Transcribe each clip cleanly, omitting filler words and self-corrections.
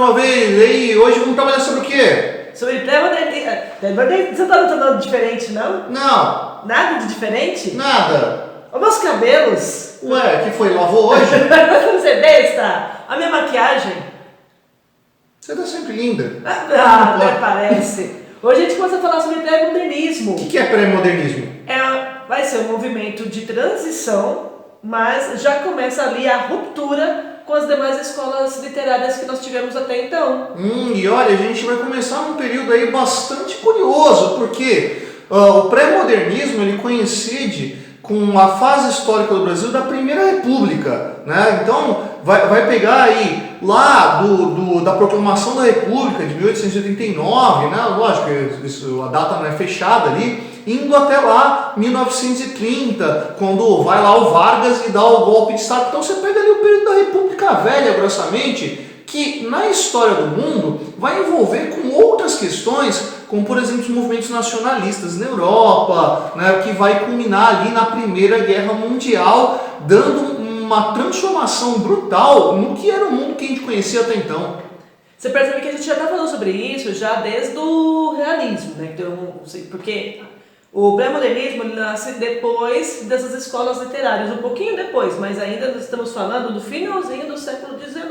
uma vez. E aí, hoje vamos trabalhar sobre o quê? Sobre pré-modernismo. Você tá notando diferente, não? Não. Nada de diferente? Nada. Os meus cabelos. Ué, que foi? Lavou hoje? Você é besta? A minha maquiagem. Você tá sempre linda. Até parece. Hoje a gente começa a falar sobre pré-modernismo. O que é pré-modernismo? Vai ser um movimento de transição, mas já começa ali a ruptura com as demais escolas literárias que nós tivemos até então. E olha, a gente vai começar num período aí bastante curioso, porque o pré-modernismo ele coincide com a fase histórica do Brasil da Primeira República, né? Então vai pegar aí lá da proclamação da República de 1889, né? Lógico, a data não é fechada ali, indo até lá 1930, quando vai lá o Vargas e dá o golpe de Estado. Então você pega ali o período da República Velha, grossamente, que na história do mundo vai envolver com outras questões, como por exemplo os movimentos nacionalistas na Europa, né, que vai culminar ali na Primeira Guerra Mundial, dando uma transformação brutal no que era o mundo que a gente conhecia até então. Você percebe que a gente já está falando sobre isso já desde o realismo, né? Então, porque o pré-modernismo ele nasce depois dessas escolas literárias, um pouquinho depois, mas ainda estamos falando do finalzinho do século XIX.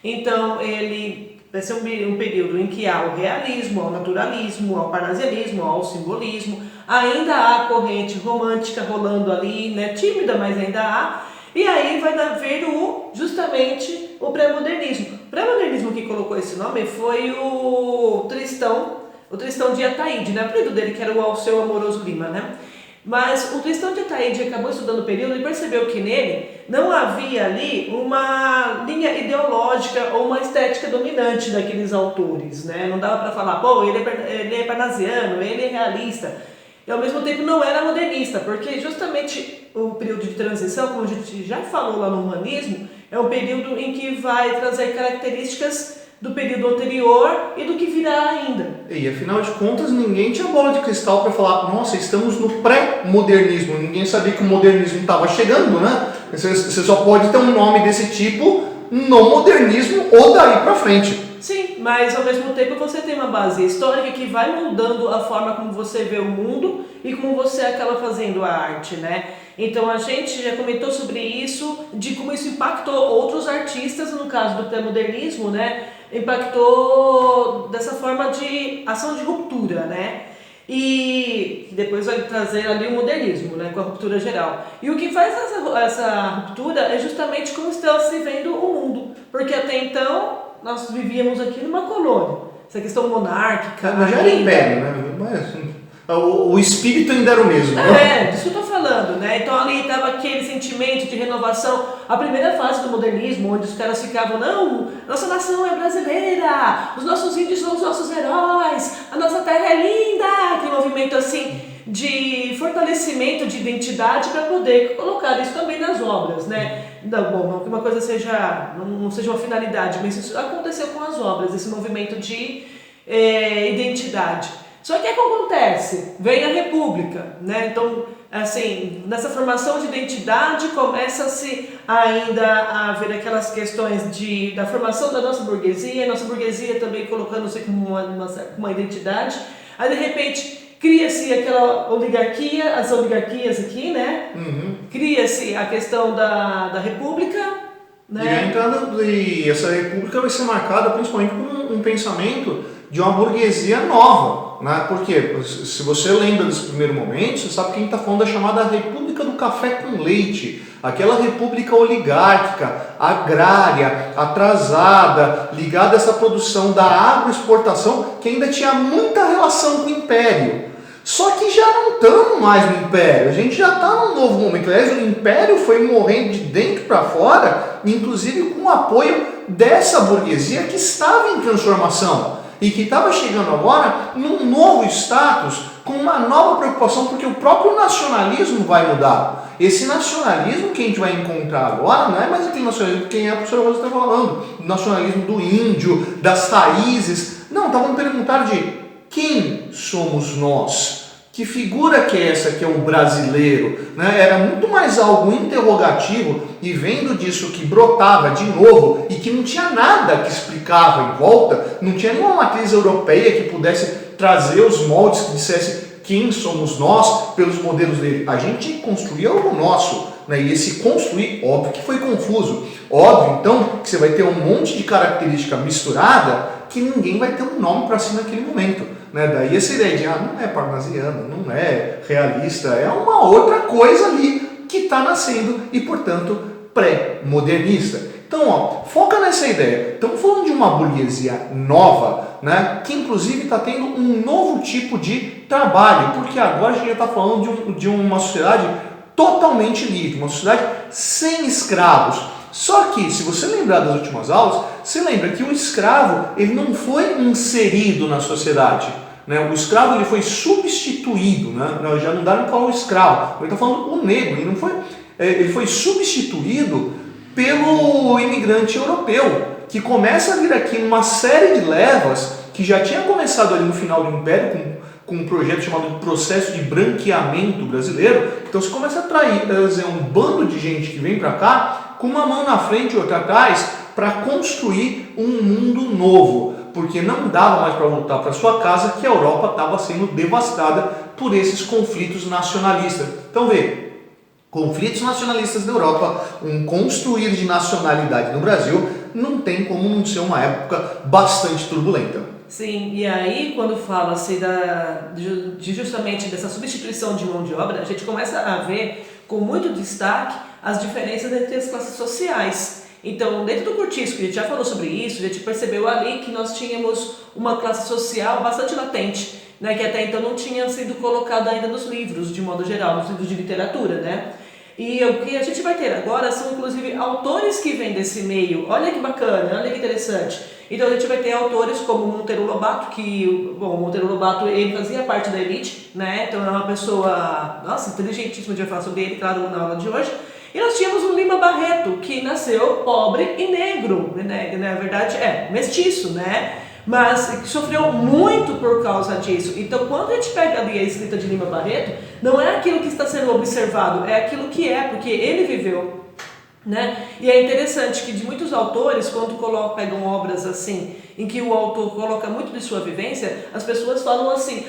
Então, ele vai ser um período em que há o realismo, há o naturalismo, há o parnasianismo, há o simbolismo, ainda há a corrente romântica rolando ali, né, tímida, mas ainda há, e aí vai vir justamente o pré-modernismo. O pré-modernismo que colocou esse nome foi o Tristão de Ataíde, né, o apelido dele que era o Alceu Amoroso Lima, né? Mas o Tristão de Ataíde acabou estudando o período e percebeu que nele não havia ali uma linha ideológica ou uma estética dominante daqueles autores, né? Não dava para falar, pô, ele é parnasiano, ele é realista, e ao mesmo tempo não era modernista, porque justamente o período de transição, como a gente já falou lá no humanismo, é um período em que vai trazer características do período anterior e do que virá ainda. E afinal de contas, ninguém tinha bola de cristal para falar, nossa, estamos no pré-modernismo. Ninguém sabia que o modernismo estava chegando, né? Você só pode ter um nome desse tipo no modernismo ou daí para frente. Sim, mas ao mesmo tempo você tem uma base histórica que vai moldando a forma como você vê o mundo e como você acaba fazendo a arte, né? Então a gente já comentou sobre isso, de como isso impactou outros artistas, no caso do pré-modernismo, né? Impactou dessa forma de ação de ruptura, né? E depois vai trazer ali o modernismo, né? Com a ruptura geral. E o que faz essa ruptura é justamente como está se vendo o mundo, porque até então nós vivíamos aqui numa colônia, essa questão monárquica. Mas já era império, né? Mas o espírito ainda era o mesmo. Né? Disso que eu tô falando, né? Então ali estava aquele sentimento de renovação, a primeira fase do modernismo, onde os caras ficavam, não, nossa nação é brasileira, os nossos índios são os nossos heróis, a nossa terra é linda, aquele movimento assim de fortalecimento de identidade para poder colocar isso também nas obras, né? Não que uma coisa não seja uma finalidade, mas isso aconteceu com as obras, esse movimento de identidade. Só que o que acontece? Vem a República, né? Então, assim, nessa formação de identidade começa-se ainda a ver aquelas questões da formação da nossa burguesia também colocando-se como uma identidade. Aí, de repente, cria-se aquela oligarquia, as oligarquias aqui, né? Cria-se a questão da República, né? E essa República vai ser marcada principalmente por um pensamento de uma burguesia nova, né? Porque se você lembra desse primeiro momento, você sabe que a gente está falando da chamada República do Café com Leite, aquela república oligárquica, agrária, atrasada, ligada a essa produção da agroexportação, que ainda tinha muita relação com o Império. Só que já não estamos mais no Império, a gente já está num novo momento. Aliás, o Império foi morrendo de dentro para fora, inclusive com o apoio dessa burguesia que estava em transformação e que estava chegando agora num novo status, com uma nova preocupação, porque o próprio nacionalismo vai mudar. Esse nacionalismo que a gente vai encontrar agora não é mais aquele nacionalismo que quem é a professora Rosa está falando, o nacionalismo do índio, das raízes. Não, estavam perguntando de quem somos nós? Que figura que é essa que é o brasileiro? Né? Era muito mais algo interrogativo e vendo disso que brotava de novo e que não tinha nada que explicava em volta, não tinha nenhuma matriz europeia que pudesse trazer os moldes que dissesse quem somos nós pelos modelos dele. A gente tinha que construir algo nosso. Né? E esse construir, óbvio que foi confuso. Óbvio, então, que você vai ter um monte de característica misturada que ninguém vai ter um nome para si naquele momento. Né? Daí essa ideia de, não é parnasiano, não é realista, é uma outra coisa ali que está nascendo e, portanto, pré-modernista. Então, foca nessa ideia. Estamos falando de uma burguesia nova, né? Que inclusive está tendo um novo tipo de trabalho, porque agora a gente já está falando de uma sociedade totalmente livre, uma sociedade sem escravos. Só que, se você lembrar das últimas aulas, você lembra que o escravo ele não foi inserido na sociedade. Né? O escravo ele foi substituído. Né? Já não dá para falar o escravo, ele está falando o negro. Ele foi substituído pelo imigrante europeu, que começa a vir aqui numa série de levas, que já tinha começado ali no final do Império, com um projeto chamado Processo de Branqueamento Brasileiro. Então você começa a trazer um bando de gente que vem para cá, com uma mão na frente e outra atrás, para construir um mundo novo, porque não dava mais para voltar para sua casa, que a Europa estava sendo devastada por esses conflitos nacionalistas. Então vê, conflitos nacionalistas na Europa, um construir de nacionalidade no Brasil, não tem como não ser uma época bastante turbulenta. Sim, e aí quando fala-se justamente dessa substituição de mão de obra, a gente começa a ver com muito destaque as diferenças entre as classes sociais. Então, dentro do cortiço, que a gente já falou sobre isso, a gente percebeu ali que nós tínhamos uma classe social bastante latente, né, que até então não tinha sido colocada ainda nos livros, de modo geral, nos livros de literatura, né? E o que a gente vai ter agora são, inclusive, autores que vêm desse meio. Olha que bacana, olha que interessante. Então a gente vai ter autores como Monteiro Lobato, o Monteiro Lobato ele fazia parte da elite, né? Então é uma pessoa, inteligentíssima, de falar sobre ele, claro, na aula de hoje. E nós tínhamos o Lima Barreto, que nasceu pobre e negro, né? Na verdade mestiço, né? Mas que sofreu muito por causa disso. Então, quando a gente pega ali a escrita de Lima Barreto, não é aquilo que está sendo observado, é aquilo que é, porque ele viveu, né? E é interessante que de muitos autores, quando pegam obras assim, em que o autor coloca muito de sua vivência, as pessoas falam assim,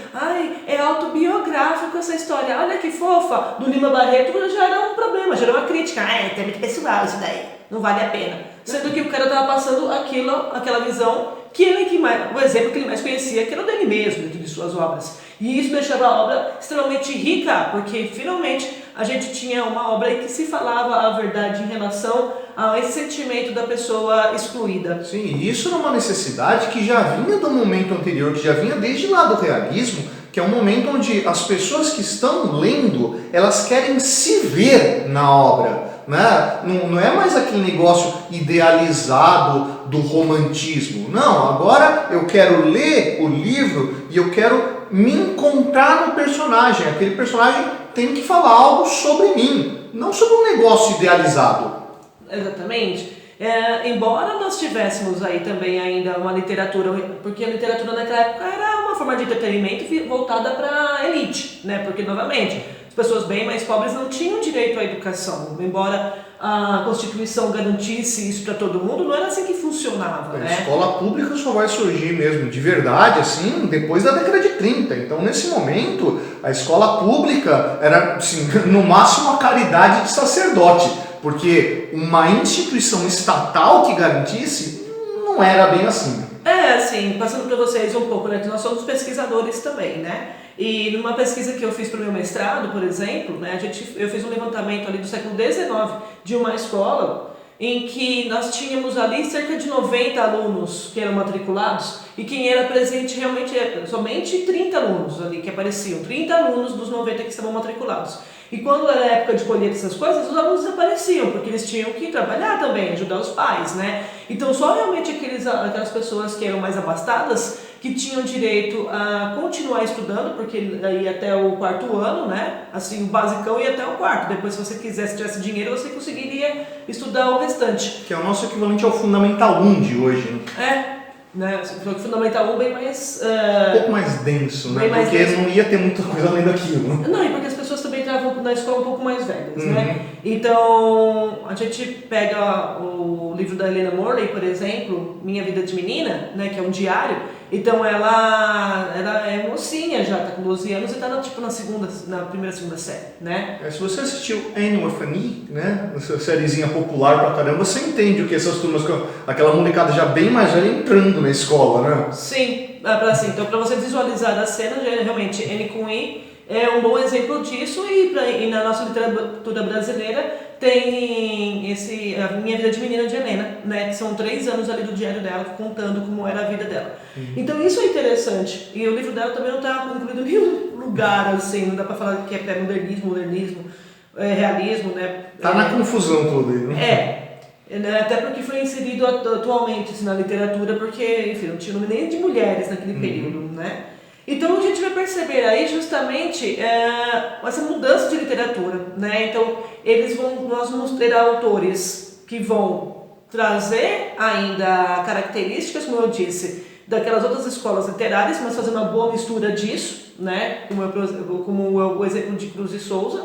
é autobiográfico essa história, olha que fofa. Do Lima Barreto já era um problema, já era uma crítica, é muito pessoal isso daí, não vale a pena. Sendo que o cara estava passando aquela visão o exemplo que ele mais conhecia, que era o dele mesmo, dentro de suas obras. E isso deixava a obra extremamente rica, porque finalmente a gente tinha uma obra em que se falava a verdade em relação a esse sentimento da pessoa excluída. Sim, isso era uma necessidade que já vinha do momento anterior, que já vinha desde lá do realismo, que é um momento onde as pessoas que estão lendo, elas querem se ver na obra. Né? Não é mais aquele negócio idealizado do romantismo. Não, agora eu quero ler o livro e eu quero me encontrar no personagem. Aquele personagem tem que falar algo sobre mim, não sobre um negócio idealizado. Exatamente. Embora nós tivéssemos aí também ainda uma literatura, porque a literatura naquela época era uma forma de entretenimento voltada para a elite, né? Porque, novamente, as pessoas bem mais pobres não tinham direito à educação. Embora a Constituição garantisse isso para todo mundo, não era assim que funcionava, né? A escola pública só vai surgir mesmo de verdade, assim, depois da década de 30. Então, nesse momento, a escola pública era, assim, no máximo, a caridade de sacerdote, porque uma instituição estatal que garantisse não era bem assim. Assim, passando para vocês um pouco, né, que nós somos pesquisadores também, né? E numa pesquisa que eu fiz para o meu mestrado, por exemplo, né, eu fiz um levantamento ali do século XIX de uma escola em que nós tínhamos ali cerca de 90 alunos que eram matriculados e quem era presente realmente somente 30 alunos ali que apareciam, 30 alunos dos 90 que estavam matriculados. E quando era a época de colher essas coisas, os alunos desapareciam, porque eles tinham que trabalhar também, ajudar os pais, né? Então só realmente aquelas pessoas que eram mais abastadas que tinham direito a continuar estudando, porque ia até o quarto ano, né? Assim, o basicão ia até o quarto. Depois, se você quisesse, tivesse dinheiro, você conseguiria estudar o restante. Que é o nosso equivalente ao Fundamental 1 de hoje, né? né? Só que Fundamental 1 bem mais... Um pouco mais denso, né? mais Porque denso. não ia ter muita coisa além daquilo. Não, e porque as pessoas também estavam na escola um pouco mais velhas, né? Então, a gente pega o livro da Helena Morley, por exemplo, Minha Vida de Menina, né, que é um diário. Então, ela é mocinha já, tá com 12 anos e tá na primeira, segunda série, né? Se você assistiu Annie with an E, né, essa sériezinha popular pra caramba, você entende o que essas turmas, aquela molecada já bem mais velha entrando na escola, né? Sim, então para você visualizar a cena, realmente Annie com E é um bom exemplo disso e na nossa literatura brasileira tem a Minha Vida de Menina de Helena, né, que são 3 anos ali do diário dela contando como era a vida dela. Então isso é interessante e o livro dela também não está incluído em nenhum lugar assim, não dá para falar que é pré-modernismo, modernismo, realismo, né? Tá na confusão toda aí, né? Até porque foi inserido atualmente assim, na literatura, porque, enfim, não tinha nome nem de mulheres naquele período, né? Então a gente vai perceber aí justamente essa mudança de literatura, né? Então nós vamos ter autores que vão trazer ainda características, como eu disse, daquelas outras escolas literárias, mas fazer uma boa mistura disso, né? Como o exemplo de Cruz e Souza.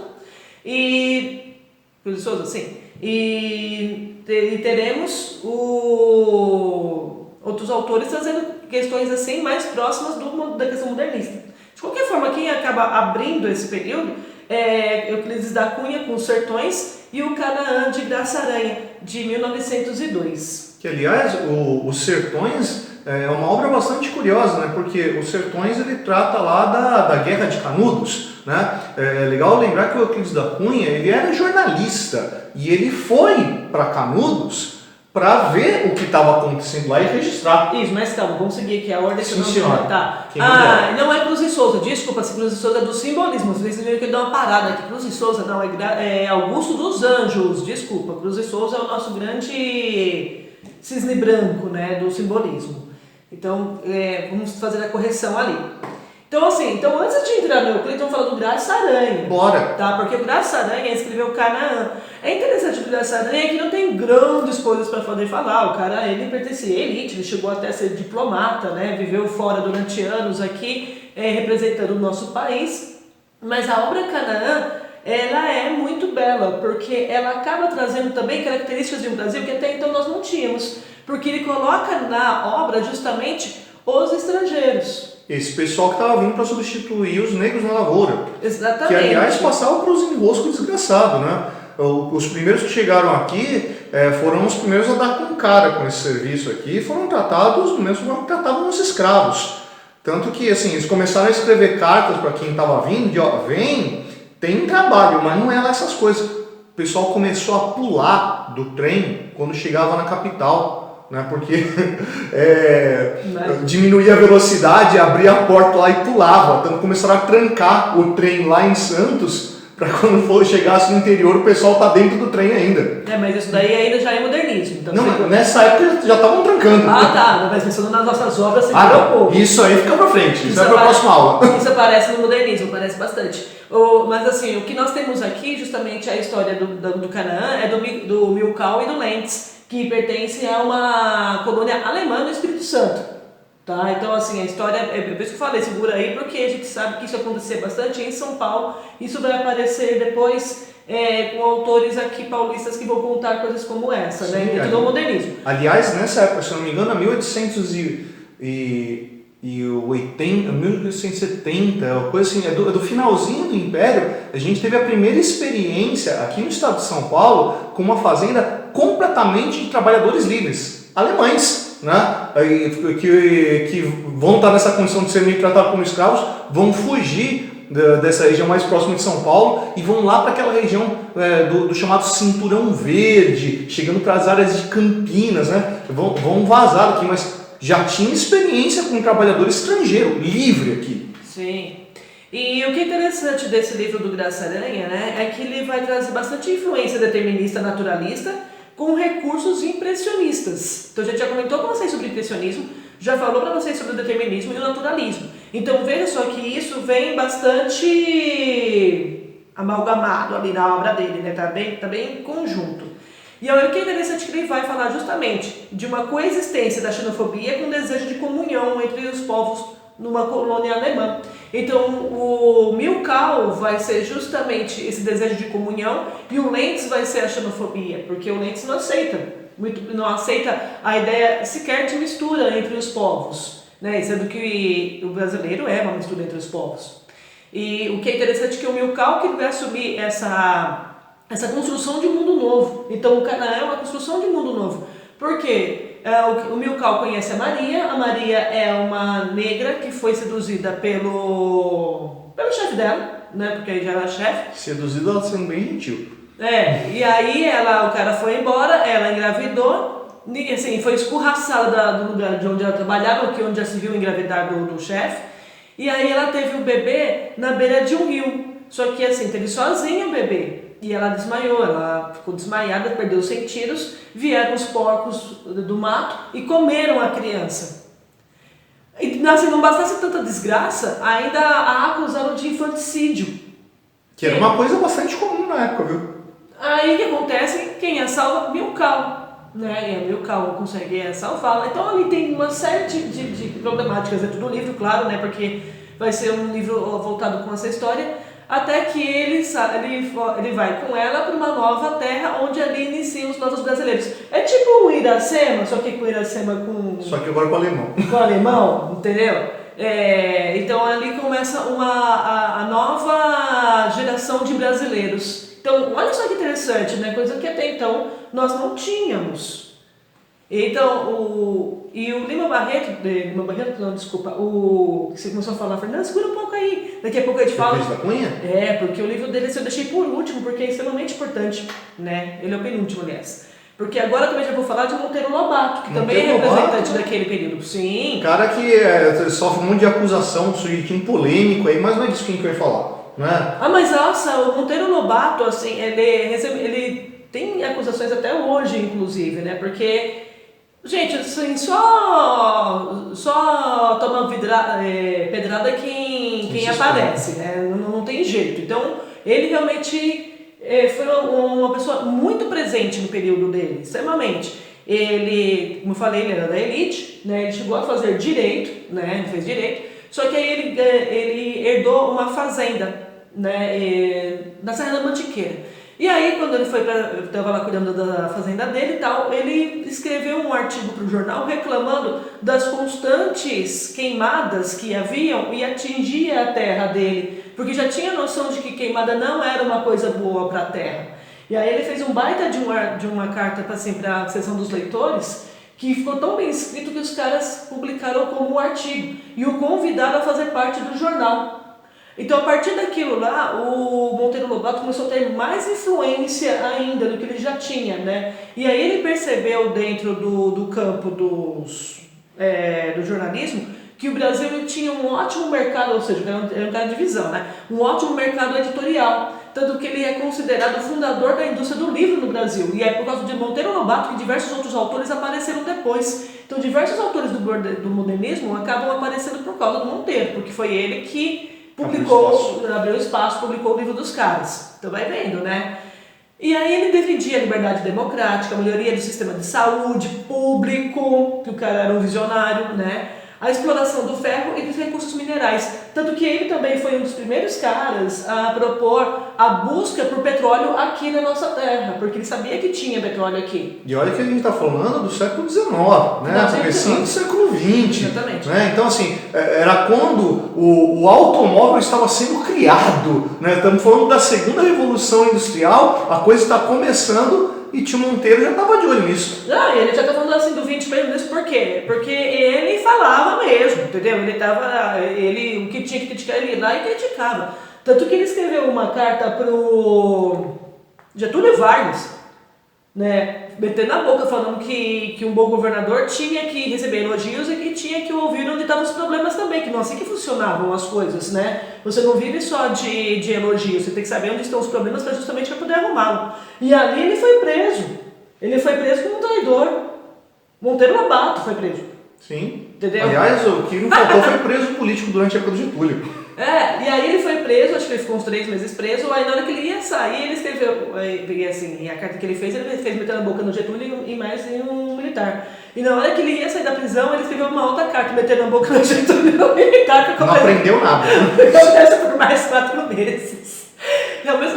Cruz e Souza, sim. E teremos outros autores trazendo questões assim mais próximas da questão modernista. De qualquer forma, quem acaba abrindo esse período é Euclides da Cunha com Os Sertões e o Canaã de Graça Aranha, de 1902. Que, aliás, Os Sertões é uma obra bastante curiosa, né? Porque Os Sertões ele trata lá da Guerra de Canudos, né? É legal lembrar que o Euclides da Cunha ele era jornalista e ele foi para Canudos para ver o que estava acontecendo lá e registrar. Isso, mas calma, vamos seguir aqui a ordem. Sim, senhora. Tá. Não é Cruz e Souza, desculpa, se Cruz e Souza é do simbolismo, vocês viram que ele deu uma parada aqui. Cruz e Souza não, é Augusto dos Anjos, desculpa, Cruz e Souza é o nosso grande cisne branco, né, do simbolismo. Então, vamos fazer a correção ali. Então, antes de entrar no Euclides, vamos falar do Graça Aranha. Bora! Tá? Porque o Graça Aranha escreveu Canaã. É interessante que o Graça Aranha que não tem grandes coisas para poder falar. O cara, ele pertencia à elite, ele chegou até a ser diplomata, né? Viveu fora durante anos aqui, representando o nosso país. Mas a obra Canaã, ela é muito bela, porque ela acaba trazendo também características de um Brasil que até então nós não tínhamos. Porque ele coloca na obra justamente os estrangeiros. Esse pessoal que estava vindo para substituir os negros na lavoura. Exatamente. Que, aliás, passavam por uns enroscos desgraçados, né? Os primeiros que chegaram aqui foram os primeiros a dar com cara com esse serviço aqui e foram tratados do mesmo modo que tratavam os escravos. Tanto que, assim, eles começaram a escrever cartas para quem estava vindo, de ó, vem, tem trabalho, mas não é lá essas coisas. O pessoal começou a pular do trem quando chegava na capital. Né, porque diminuía a velocidade, abria a porta lá e pulava. Então começaram a trancar o trem lá em Santos para quando chegasse no interior o pessoal tá dentro do trem ainda. Mas isso daí ainda já é modernismo. Então não, nessa época já estavam trancando. Tá, mas pensando nas nossas obras, você um pouco. Isso aí fica pra frente, isso é pra próxima aula. Isso aparece no modernismo, parece bastante. Mas assim, o que nós temos aqui, justamente a história do Canaã, é do Milkau e do Lentz, que pertence a uma colônia alemã do Espírito Santo. Tá? Então, assim, a história, é por isso que eu falei, segura aí, porque a gente sabe que isso acontecia bastante em São Paulo. Isso vai aparecer depois com autores aqui paulistas que vão contar coisas como essa, sim, né? Dentro do modernismo. Aliás, nessa época, se eu não me engano, 1870, uma coisa assim, é do finalzinho do Império, a gente teve a primeira experiência aqui no estado de São Paulo com uma fazenda completamente de trabalhadores livres, alemães, né? Que vão estar nessa condição de serem tratados como escravos, vão fugir dessa região mais próxima de São Paulo e vão lá para aquela região do chamado Cinturão Verde, chegando para as áreas de Campinas, né? Vão vazar aqui, mas já tinha experiência com um trabalhador estrangeiro, livre aqui. Sim. E o que é interessante desse livro do Graça Aranha, né, é que ele vai trazer bastante influência determinista naturalista com recursos impressionistas. Então a gente já comentou com vocês sobre o impressionismo, já falou para vocês sobre o determinismo e o naturalismo. Então veja só que isso vem bastante amalgamado ali na obra dele, né? Tá bem em conjunto. E aí o que é interessante que ele vai falar justamente de uma coexistência da xenofobia com o desejo de comunhão entre os povos numa colônia alemã. Então o Milkau vai ser justamente esse desejo de comunhão e o Lentz vai ser a xenofobia, porque o Lentz não aceita a ideia sequer de mistura entre os povos, né? Sendo que o brasileiro é uma mistura entre os povos. E o que é interessante é que o Milkau que vai assumir essa construção de um mundo novo. Então o Canaã é uma construção de um mundo novo. Por quê? O Milkau conhece a Maria é uma negra que foi seduzida pelo chefe dela, né? Porque aí já era chefe. Seduzida, ela sendo bem gentil. E aí o cara foi embora, ela engravidou, assim, foi escorraçada do lugar de onde ela trabalhava, onde já se viu engravidar do chefe, e aí ela teve o bebê na beira de um rio, só que assim, teve sozinha o bebê, e ela desmaiou, ela ficou desmaiada, perdeu os sentidos, vieram os porcos do mato e comeram a criança. E assim, não bastasse tanta desgraça, ainda a acusaram de infanticídio. Que era uma coisa bastante comum na época, viu? Aí o que acontece? Quem a salva? Milkau, né? E a Milkau consegue salvá-la. Então ali tem uma série de problemáticas dentro do livro, claro, né? Porque vai ser um livro voltado com essa história, até que ele vai com ela para uma nova terra, onde ali iniciam os novos brasileiros. É tipo o Iracema, só que com o Iracema com... Só que agora com o alemão. Com o alemão, entendeu? Então ali começa a nova geração de brasileiros. Então, olha só que interessante, né? Coisa que até então nós não tínhamos. Então, o Lima Barreto, o que você começou a falar, Fernando, segura um pouco aí, daqui a pouco a gente fala. Da Cunha? Porque o livro dele eu deixei por último, porque é extremamente importante, né? Ele é o penúltimo, aliás. Porque agora também já vou falar de Monteiro Lobato, que também é representante daquele período. Sim. Cara que sofre um monte de acusação, um sujeitinho polêmico aí, mas não é disso que a gente vai falar. Né? Mas nossa, o Monteiro Lobato, assim, ele tem acusações até hoje, inclusive, né? Porque, gente, assim, só toma pedrada quem aparece, né? Não tem jeito. Então, ele realmente foi uma pessoa muito presente no período dele, extremamente. Ele, como eu falei, ele era da elite, né? Ele chegou a fazer direito, né? Ele fez direito. Só que aí ele herdou uma fazenda, né, na Serra da Mantiqueira. E aí, quando ele estava lá cuidando da fazenda dele e tal, ele escreveu um artigo para o jornal reclamando das constantes queimadas que haviam e atingia a terra dele, porque já tinha noção de que queimada não era uma coisa boa para a terra. E aí ele fez um baita de uma carta para a seção dos leitores, que ficou tão bem escrito que os caras publicaram como um artigo e o convidaram a fazer parte do jornal. Então, a partir daquilo lá, o Monteiro Lobato começou a ter mais influência ainda do que ele já tinha, né? E aí ele percebeu dentro do campo do jornalismo que o Brasil tinha um ótimo mercado, ou seja, era um cara de visão, né? Um ótimo mercado editorial. Tanto que ele é considerado o fundador da indústria do livro no Brasil. E é por causa de Monteiro Lobato que diversos outros autores apareceram depois. Então, diversos autores do modernismo acabam aparecendo por causa do Monteiro, porque foi ele que abriu espaço, publicou o livro dos caras. Então, vai vendo, né? E aí ele defendia a liberdade democrática, a melhoria do sistema de saúde público, que o cara era um visionário, né? A exploração do ferro e dos recursos minerais. Tanto que ele também foi um dos primeiros caras a propor a busca por petróleo aqui na nossa terra, porque ele sabia que tinha petróleo aqui. E olha que a gente está falando do século XIX, né? Comecinho do século XX. Exatamente. Né? Então, assim, era quando o automóvel estava sendo criado. Né? Estamos falando da segunda revolução industrial, a coisa está começando. E Tio Monteiro já estava de olho nisso. Não, ele já está falando assim do 20 nisso, por quê? Porque ele falava mesmo, entendeu? O que tinha que criticar, ele ia lá e criticava. Tanto que ele escreveu uma carta pro Getúlio Vargas, né? Metendo na boca, falando que um bom governador tinha que receber elogios e que tinha que ouvir onde estavam os problemas também, que não é assim que funcionavam as coisas, né? Você não vive só de elogios, você tem que saber onde estão os problemas justamente para poder arrumá-lo. E ali ele foi preso. Ele foi preso como um traidor. Monteiro Lobato foi preso. Sim. Entendeu? Aliás, o que não faltou foi preso político durante a época do Getúlio. E aí ele foi preso, acho que ele ficou uns 3 meses preso, aí na hora que ele ia sair, ele escreveu, peguei assim, a carta que ele fez metendo a boca no Getúlio e mais em um militar. E na hora que ele ia sair da prisão, ele escreveu uma outra carta, metendo a boca no Getúlio e no militar. Não aprendeu nada. Acontece por mais 4 meses.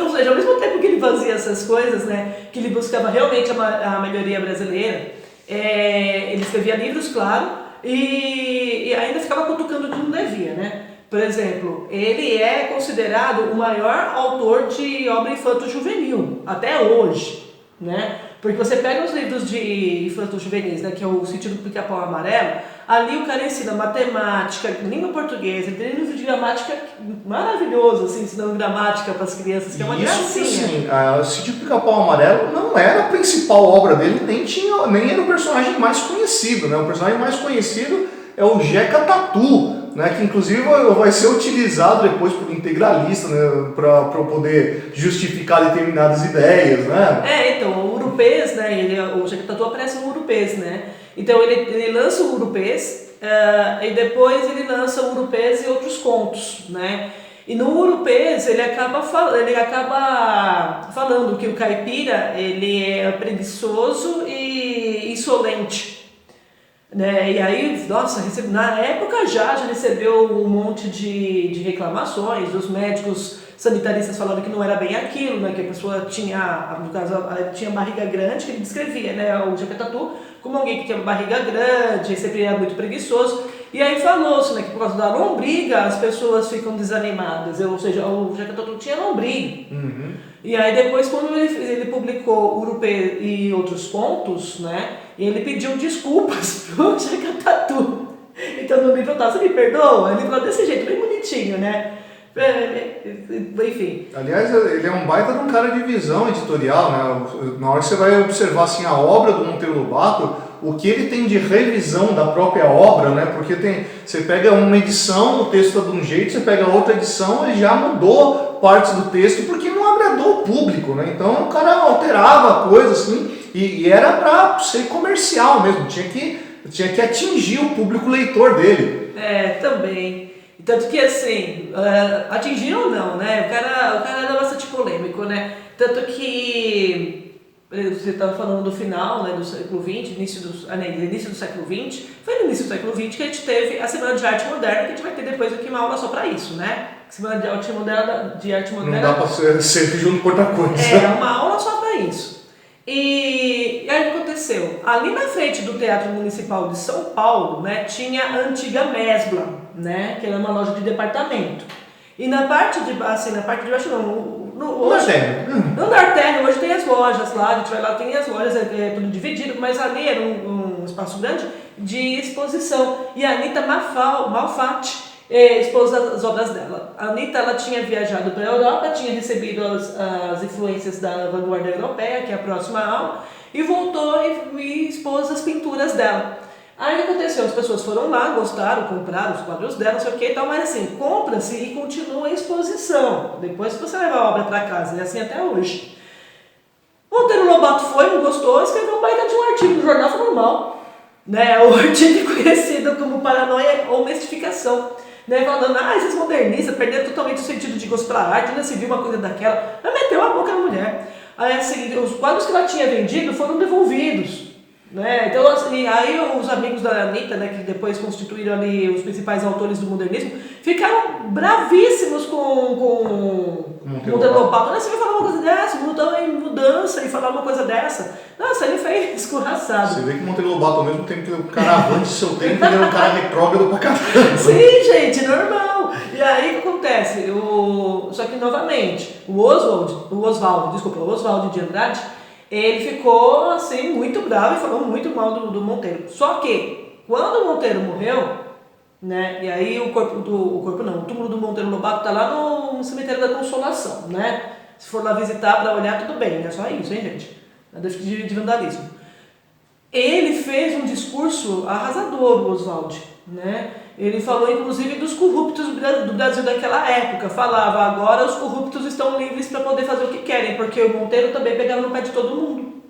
Ou seja, ao mesmo tempo que ele fazia essas coisas, né, que ele buscava realmente a melhoria brasileira, ele escrevia livros, claro, e ainda ficava cutucando onde não devia, né? Por exemplo, ele é considerado o maior autor de obra infanto-juvenil, até hoje, né? Porque você pega os livros de infanto-juvenis, né, que é o Sítio do Pica-Pau Amarelo, ali o cara ensina matemática, língua portuguesa, ele tem um livro de gramática maravilhoso, assim, ensinando gramática para as crianças, que é uma gracinha. Sim, o Sítio do Pica-Pau Amarelo não era a principal obra dele, nem era o personagem mais conhecido, né? O personagem mais conhecido é o Jeca Tatu, né, que inclusive vai ser utilizado depois por integralista, né, para poder justificar determinadas ideias, né? Então, o Urupês, né, o Jeca Tatu aparece no Urupês, né? Então ele lança o Urupês e depois ele lança o Urupês e outros contos, né? E no Urupês ele acaba falando que o caipira ele é preguiçoso e insolente. Né? E aí, nossa, na época já recebeu um monte de reclamações, os médicos sanitaristas falando que não era bem aquilo, né? Que a pessoa tinha, no caso, tinha barriga grande, que ele descrevia, né? O Jeca Tatu como alguém que tinha barriga grande, sempre era muito preguiçoso. E aí falou-se, né, que por causa da lombriga as pessoas ficam desanimadas, ou seja, o Jeca Tatu tinha lombriga. Uhum. E aí depois, quando ele publicou Urupê e outros contos, né, ele pediu desculpas pro Jeca Tatu. Então no livro tá, você me perdoa? Ele falou desse jeito, bem bonitinho, né? Enfim. Aliás, ele é um baita de um cara de visão editorial, né? Na hora que você vai observar assim, a obra do Monteiro Lobato, o que ele tem de revisão da própria obra, né? Porque você pega uma edição, o texto está de um jeito, você pega outra edição, ele já mudou partes do texto porque não agradou o público, né? Então o cara alterava a coisa assim, e era para ser comercial mesmo, tinha que atingir o público leitor dele. Também. Tanto que assim, atingiram ou não, né? O cara era bastante polêmico, né? Tanto que você estava falando do final, né, do século XX, início do século XX, foi no início do século XX que a gente teve a Semana de Arte Moderna, que a gente vai ter depois aqui uma aula só para isso, né? Semana de Arte Moderna. Não dá para ser junto com outra coisa. Uma aula só para isso. E aí o que aconteceu? Ali na frente do Teatro Municipal de São Paulo, né, tinha a antiga Mesbla, né, que era uma loja de departamento. E na parte de baixo não, no andar térreo, hoje tem as lojas lá, a gente vai lá, tem as lojas, tudo dividido, mas ali era um espaço grande de exposição. E a Anitta Malfatti expôs as obras dela. A Anitta, ela tinha viajado para a Europa, tinha recebido as influências da vanguarda europeia, que é a próxima aula, e voltou e expôs as pinturas dela. Aí o que aconteceu? As pessoas foram lá, gostaram, compraram os quadros dela, não sei o que e tal, mas assim, compra-se e continua a exposição. Depois você leva a obra para casa, e assim até hoje. Monteiro Lobato foi, não gostou, escreveu um baita de um artigo no jornal, falou mal. Né? O artigo conhecido como Paranoia ou Mistificação. Né, falando, esses modernistas perderam totalmente o sentido de gosto pela arte, não se viu uma coisa daquela. Ela meteu a boca na mulher. Aí, assim, os quadros que ela tinha vendido foram devolvidos. Né? Então, assim, aí os amigos da Anitta, né, que depois constituíram ali os principais autores do modernismo, ficaram bravíssimos com Monteiro Lobato. Você vai falar uma coisa dessa, mudar em mudança e falar uma coisa dessa. Nossa, ele foi escorraçado. Você vê que Monteiro Lobato, ao mesmo tempo que o cara avante seu tempo, ele é um cara retrógrado pra caramba. Sim, gente, normal. E aí o que acontece? Só que novamente, o Oswald de Andrade, ele ficou assim muito bravo e falou muito mal do Monteiro. Só que quando o Monteiro morreu, né? E aí o túmulo do Monteiro Lobato tá lá no cemitério da Consolação, né? Se for lá visitar para olhar, tudo bem, né? Só isso, hein, gente? Nada de vandalismo. Ele fez um discurso arrasador, o Oswald, né? Ele falou inclusive dos corruptos do Brasil daquela época. Falava, agora os corruptos estão livres para poder fazer o que querem, porque o Monteiro também pegava no pé de todo mundo.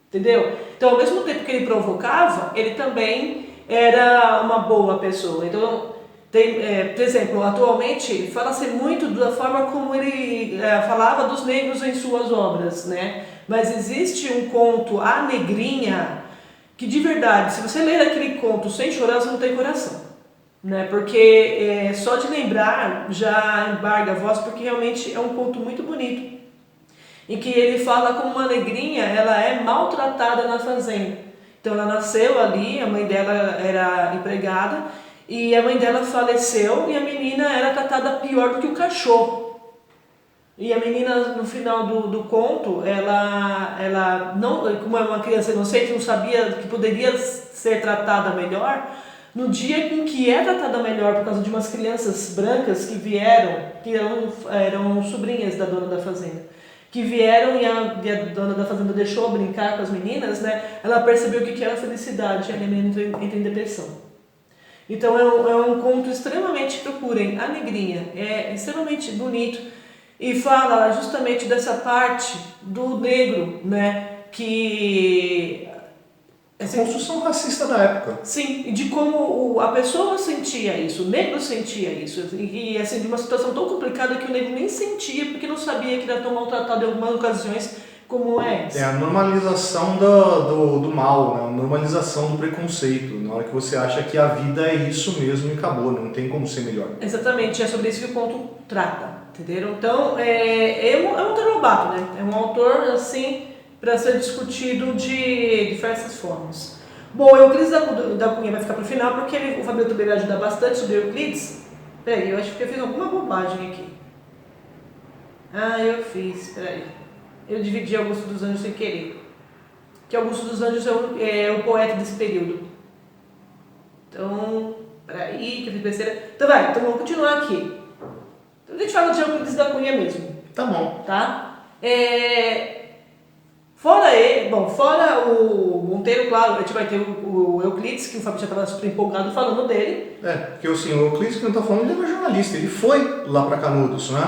Entendeu? Então, ao mesmo tempo que ele provocava, ele também era uma boa pessoa. Então, Por exemplo, atualmente fala-se muito da forma como ele falava dos negros em suas obras, né? Mas existe um conto, A Negrinha, que de verdade, se você ler aquele conto sem chorar, você não tem coração, né? Porque só de lembrar já embarga a voz, porque realmente é um conto muito bonito, em que ele fala como uma negrinha, ela é maltratada na fazenda. Então ela nasceu ali, a mãe dela era empregada, e a mãe dela faleceu e a menina era tratada pior do que o cachorro. E a menina, no final do conto, ela não, como é uma criança inocente, não sabia que poderia ser tratada melhor. No dia em que é tratada melhor por causa de umas crianças brancas que vieram, que eram sobrinhas da dona da fazenda, que vieram e a dona da fazenda deixou brincar com as meninas, né? Ela percebeu o que era felicidade e a menina entra em depressão. Então é um conto extremamente, procurem, A Negrinha, é extremamente bonito e fala justamente dessa parte do negro, né, que... Assim, a construção racista da época. Sim, e de como a pessoa sentia isso, o negro sentia isso, e assim, de uma situação tão complicada que o negro nem sentia porque não sabia que era tão maltratado em algumas ocasiões como é. É a normalização do mal, né? A normalização do preconceito. Na hora que você acha que a vida é isso mesmo e acabou, não tem como ser melhor. Exatamente, é sobre isso que o conto trata, entenderam? Então, é um autor Lobato, né? É um autor, assim, para ser discutido de diversas formas. Bom, Euclides da Cunha vai ficar para o final, porque o Fabio também vai ajudar bastante sobre Euclides. Peraí, eu acho que eu fiz alguma bobagem aqui. Eu fiz, peraí. Eu dividi Augusto dos Anjos sem querer. Que Augusto dos Anjos é o poeta desse período. Então, peraí, que eu fiz besteira. Então vamos continuar aqui. Então a gente fala de Euclides da Cunha mesmo. Tá bom. Tá? Fora o Monteiro, claro, a gente vai ter o Euclides, que o Fábio já estava super empolgado falando dele. Porque assim, o Euclides que não está falando, ele era jornalista, ele foi lá para Canudos, né?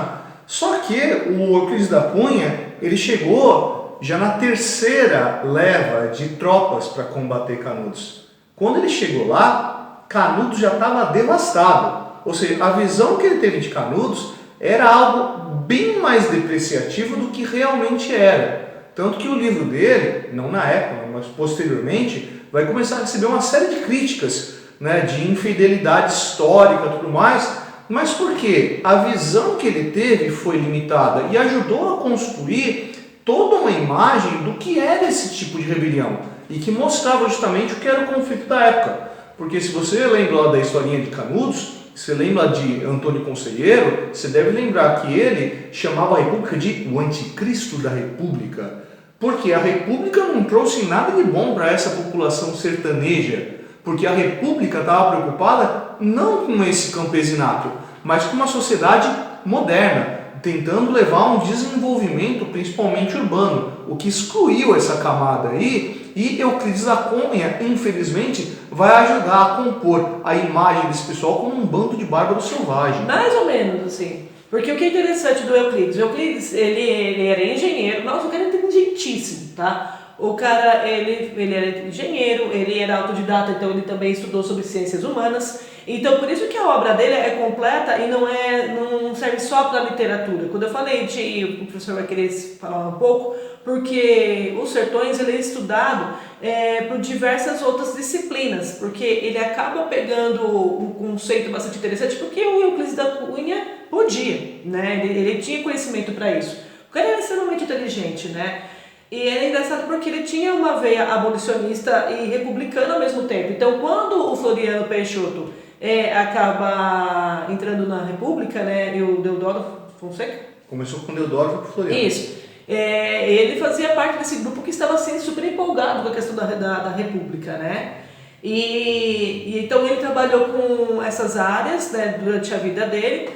Só que o Euclides da Cunha, ele chegou já na terceira leva de tropas para combater Canudos. Quando ele chegou lá, Canudos já estava devastado. Ou seja, a visão que ele teve de Canudos era algo bem mais depreciativo do que realmente era. Tanto que o livro dele, não na época, mas posteriormente, vai começar a receber uma série de críticas, né, de infidelidade histórica e tudo mais. Mas por quê? A visão que ele teve foi limitada e ajudou a construir toda uma imagem do que era esse tipo de rebelião e que mostrava justamente o que era o conflito da época. Porque se você lembra lá da historinha de Canudos, você lembra de Antônio Conselheiro, você deve lembrar que ele chamava a República de o anticristo da República. Porque a República não trouxe nada de bom para essa população sertaneja. Porque a República estava preocupada não com esse campesinato, mas com uma sociedade moderna, tentando levar um desenvolvimento principalmente urbano, o que excluiu essa camada aí, e Euclides da Cunha, infelizmente, vai ajudar a compor a imagem desse pessoal como um bando de bárbaros selvagens. Mais ou menos, assim. Porque o que é interessante do Euclides? O Euclides, ele era engenheiro, nossa, o cara é inteligentíssimo, tá? O cara, ele era engenheiro, ele era autodidata, então ele também estudou sobre ciências humanas. Então, por isso que a obra dele é completa e não serve só para literatura. Quando eu falei o professor vai querer falar um pouco, porque os Sertões ele é estudado por diversas outras disciplinas, porque ele acaba pegando um conceito bastante interessante, porque o Euclides da Cunha podia, né? Ele tinha conhecimento para isso. O cara era extremamente inteligente, né? E era engraçado porque ele tinha uma veia abolicionista e republicana ao mesmo tempo. Então, quando o Floriano Peixoto acaba entrando na República, né, e o Deodoro Fonseca... Começou com o Deodoro e foi pro Floriano. Isso. Ele fazia parte desse grupo que estava sendo super empolgado com a questão da República, né? E então ele trabalhou com essas áreas, né, durante a vida dele,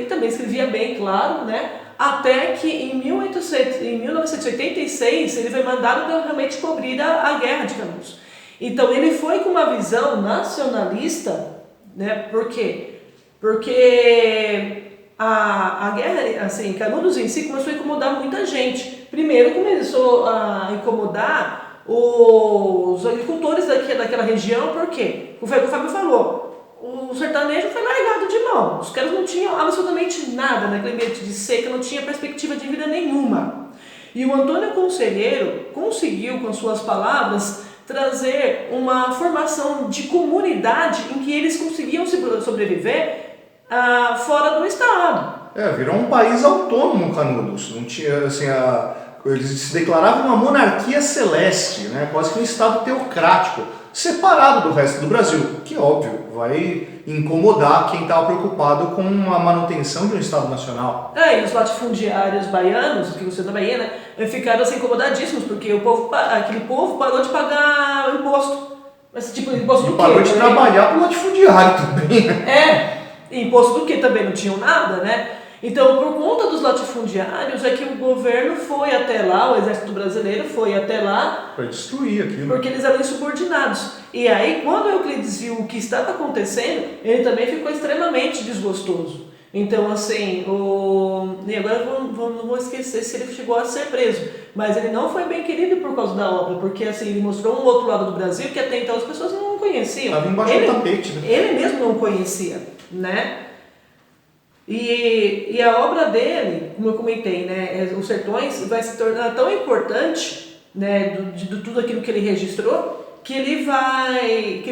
e também escrevia bem, claro, né? Até que em 1986 ele foi mandado para realmente cobrir a Guerra de Canudos. Então ele foi com uma visão nacionalista, né? Por quê? Porque a guerra, assim, Canudos em si começou a incomodar muita gente. Primeiro começou a incomodar os agricultores daquela região, por quê? O Fábio falou, o sertanejo foi largado de mão. Os caras não tinham absolutamente nada naquele ambiente de seca, não tinha perspectiva de vida nenhuma. E o Antônio Conselheiro conseguiu, com suas palavras, trazer uma formação de comunidade em que eles conseguiam sobreviver fora do Estado. Virou um país autônomo, Canudos. Não tinha, assim, eles se declaravam uma monarquia celeste, né? Quase que um Estado teocrático, separado do resto do Brasil, que, óbvio, vai incomodar quem estava preocupado com a manutenção de um Estado nacional. E os latifundiários baianos, que você da Bahia, né, ficaram assim, incomodadíssimos, porque aquele povo parou de pagar imposto. Mas, tipo, imposto do quê? Parou de trabalhar para o latifundiário também, né? Imposto do quê? Também não tinham nada, né? Então, por conta dos latifundiários, é que o governo foi até lá, o exército brasileiro foi até lá... para destruir aquilo. Porque eles eram insubordinados. E aí, quando Euclides viu o que estava acontecendo, ele também ficou extremamente desgostoso. Então, assim, e agora eu não vou esquecer se ele chegou a ser preso. Mas ele não foi bem querido por causa da obra, porque assim, ele mostrou um outro lado do Brasil que até então as pessoas não conheciam. Estava embaixo do tapete, né? Ele mesmo não conhecia, né? E a obra dele, como eu comentei, né, Os Sertões, vai se tornar tão importante, né, de tudo aquilo que ele registrou, que ele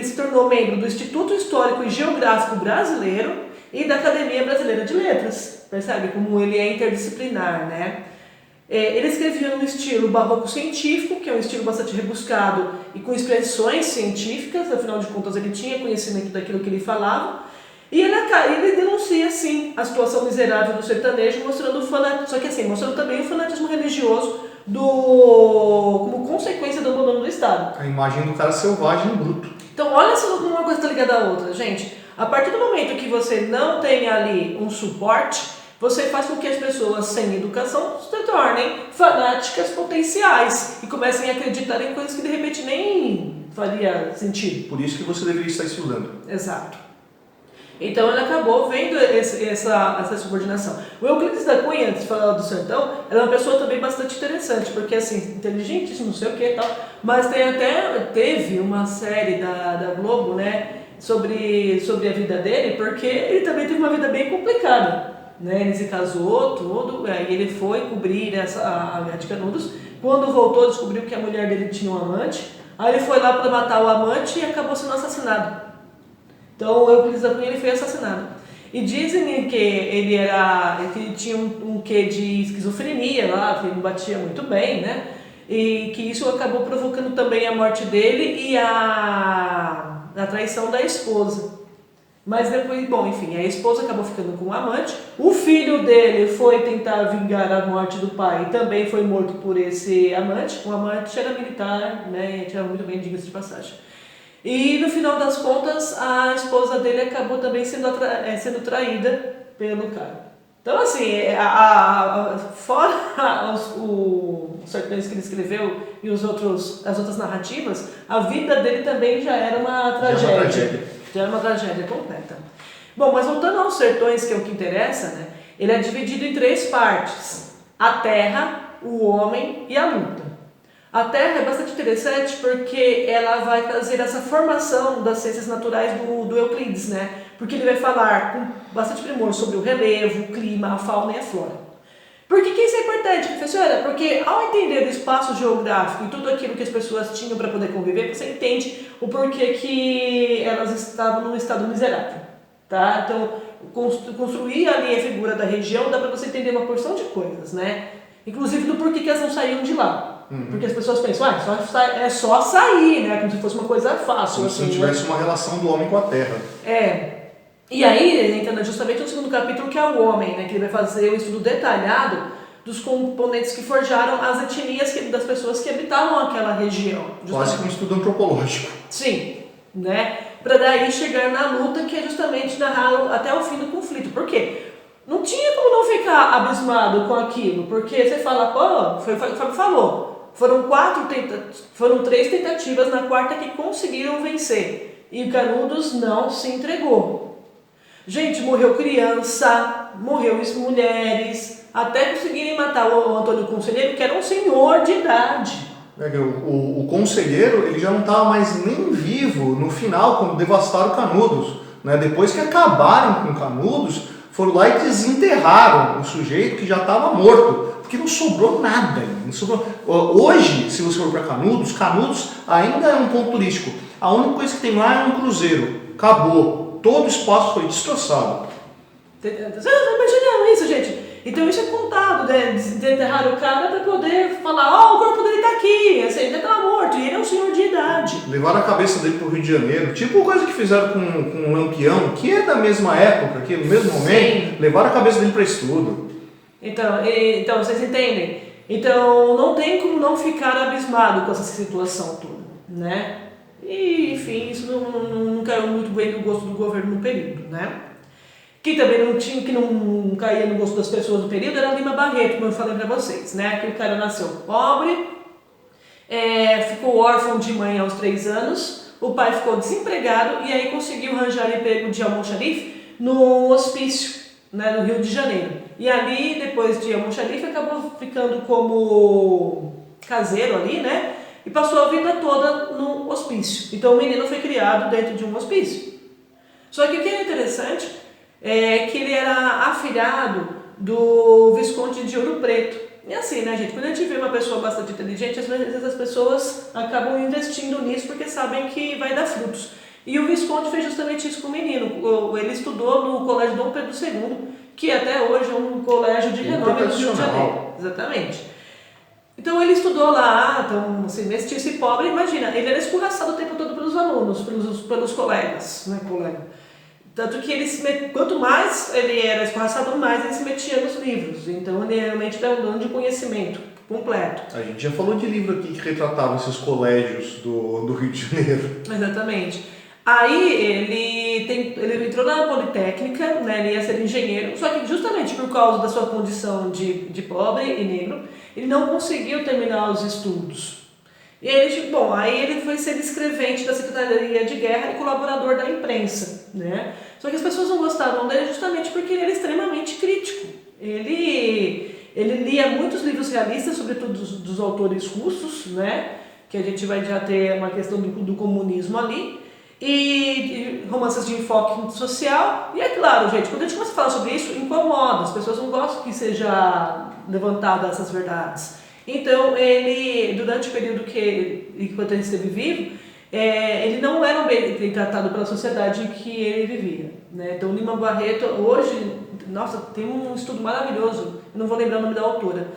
se tornou membro do Instituto Histórico e Geográfico Brasileiro e da Academia Brasileira de Letras. Percebe como ele é interdisciplinar, né? Ele escrevia no estilo barroco científico, que é um estilo bastante rebuscado e com expressões científicas, afinal de contas ele tinha conhecimento daquilo que ele falava. E ele denuncia, sim, a situação miserável do sertanejo, mostrando mostrando também o fanatismo religioso como consequência do abandono do Estado. A imagem do cara selvagem e bruto. Então, olha só como uma coisa está ligada à outra, gente. A partir do momento que você não tem ali um suporte, você faz com que as pessoas sem educação se tornem fanáticas potenciais e comecem a acreditar em coisas que de repente nem faria sentido. Por isso que você deveria estar estudando. Exato. Então ele acabou vendo essa subordinação. O Euclides da Cunha, antes de falar do sertão, era uma pessoa também bastante interessante, porque assim, inteligentíssimo, não sei o que e tal, mas teve uma série da Globo, né, sobre a vida dele, porque ele também teve uma vida bem complicada, né, ele se casou, tudo, aí ele foi cobrir a Guerra de Canudos, quando voltou descobriu que a mulher dele tinha um amante, aí ele foi lá para matar o amante e acabou sendo assassinado. Então o Euclides da Cunha ele foi assassinado. E dizem que ele tinha um quê de esquizofrenia lá, que ele não batia muito bem, né? E que isso acabou provocando também a morte dele e a traição da esposa. Mas depois, bom, enfim, a esposa acabou ficando com o amante. O filho dele foi tentar vingar a morte do pai e também foi morto por esse amante. O amante era militar, né? Tinha muito bem, diga-se de passagem. E no final das contas, a esposa dele acabou também sendo traída pelo cara. Então, assim, fora os sertões que ele escreveu e as outras narrativas, a vida dele também já era uma tragédia. Já era uma tragédia completa. Bom, mas voltando aos sertões, que é o que interessa, né? Ele é dividido em 3 partes: a terra, o homem e a luta. A Terra é bastante interessante porque ela vai trazer essa formação das ciências naturais do Euclides, né? Porque ele vai falar com bastante primor sobre o relevo, o clima, a fauna e a flora. Por que isso é importante, professora? Porque ao entender o espaço geográfico e tudo aquilo que as pessoas tinham para poder conviver, você entende o porquê que elas estavam num estado miserável, tá? Então, construir ali a figura da região dá para você entender uma porção de coisas, né? Inclusive do porquê que elas não saíam de lá. Porque as pessoas pensam, é só sair, né? Como se fosse uma coisa fácil. Como assim, se não tivesse uma relação do homem com a terra. E aí ele entra justamente no segundo capítulo, que é o homem, né? Que ele vai fazer um estudo detalhado dos componentes que forjaram as etnias das pessoas que habitavam aquela região. Quase que um estudo antropológico. Sim, né? Para daí chegar na luta, que é justamente narrar até o fim do conflito. Por quê? Não tinha como não ficar abismado com aquilo, porque você fala, foi o que o Fábio falou. Foram 3 tentativas, na quarta que conseguiram vencer. E o Canudos não se entregou. Gente, morreu criança, morreu mulheres, até conseguirem matar o Antônio Conselheiro, que era um senhor de idade. O conselheiro ele já não estava mais nem vivo no final, quando devastaram Canudos. né? Depois que acabaram com Canudos, foram lá e desenterraram o sujeito que já estava morto, porque não sobrou nada. Não sobrou. Hoje, se você for para Canudos ainda é um ponto turístico. A única coisa que tem lá é um cruzeiro. Acabou. Todo o espaço foi destroçado. Vocês não imaginam isso, gente? Então isso é contado, né? Desenterrar o cara para poder falar, o corpo dele tá aqui, assim, ele tá morto, e ele é um senhor de idade. Levaram a cabeça dele pro Rio de Janeiro, tipo coisa que fizeram com um Lampião, que é da mesma época, que no mesmo momento, levaram a cabeça dele para estudo. Então, vocês entendem? Então, não tem como não ficar abismado com essa situação toda, né? E, enfim, isso não caiu muito bem no gosto do governo no período, né? Que também não caía no gosto das pessoas no período era Lima Barreto, como eu falei pra vocês, né? Aquele cara nasceu pobre, ficou órfão de mãe aos 3 anos, o pai ficou desempregado e aí conseguiu arranjar emprego de almoxarife no hospício, né, no Rio de Janeiro. E ali, depois de almoxarife, acabou ficando como caseiro ali, né? E passou a vida toda no hospício. Então o menino foi criado dentro de um hospício. Só que o que é interessante é que ele era afilhado do Visconde de Ouro Preto. E assim, né, gente? Quando a gente vê uma pessoa bastante inteligente, às vezes as pessoas acabam investindo nisso porque sabem que vai dar frutos. E o Visconde fez justamente isso com o menino. Ele estudou no Colégio Dom Pedro II, que até hoje é um colégio de renome do Rio de Janeiro. Exatamente. Então ele estudou lá, então, assim, mestiço e pobre, imagina, ele era escorraçado o tempo todo pelos alunos, pelos colegas, né, Tanto que quanto mais ele era escorraçado, mais ele se metia nos livros. Então ele realmente era um dono de conhecimento completo. A gente já falou de livro aqui que retratava esses colégios do Rio de Janeiro. Exatamente. Aí ele entrou na Politécnica, né, ele ia ser engenheiro, só que justamente por causa da sua condição de pobre e negro, ele não conseguiu terminar os estudos. E aí ele foi ser escrevente da Secretaria de Guerra e colaborador da imprensa, né? Só que as pessoas não gostavam dele justamente porque ele era extremamente crítico. Ele lia muitos livros realistas, sobretudo dos autores russos, né? Que a gente vai já ter uma questão do comunismo ali. E romances de enfoque social. E é claro, gente, quando a gente começa a falar sobre isso, incomoda. As pessoas não gostam que seja levantada essas verdades. Então, ele, durante o período enquanto ele esteve vivo, ele não era bem tratado pela sociedade em que ele vivia, né? Então, Lima Barreto, hoje, nossa, tem um estudo maravilhoso, eu não vou lembrar o nome da autora,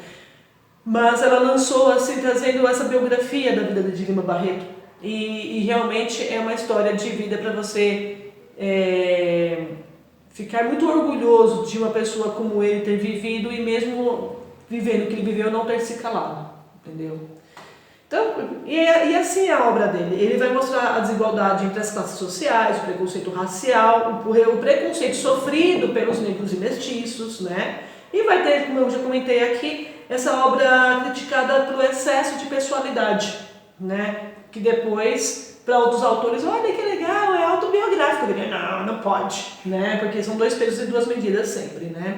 mas ela lançou, assim, trazendo essa biografia da vida de Lima Barreto, e realmente é uma história de vida para você ficar muito orgulhoso de uma pessoa como ele ter vivido e mesmo vivendo o que ele viveu, não ter se calado, entendeu? Então, e assim é a obra dele. Ele vai mostrar a desigualdade entre as classes sociais, o preconceito racial, o preconceito sofrido pelos negros e mestiços, né? E vai ter, como eu já comentei aqui, essa obra criticada pelo excesso de pessoalidade, né? Que depois, para outros autores, olha que legal, é autobiográfico. Não pode, né? Porque são 2 pesos e 2 medidas sempre, né?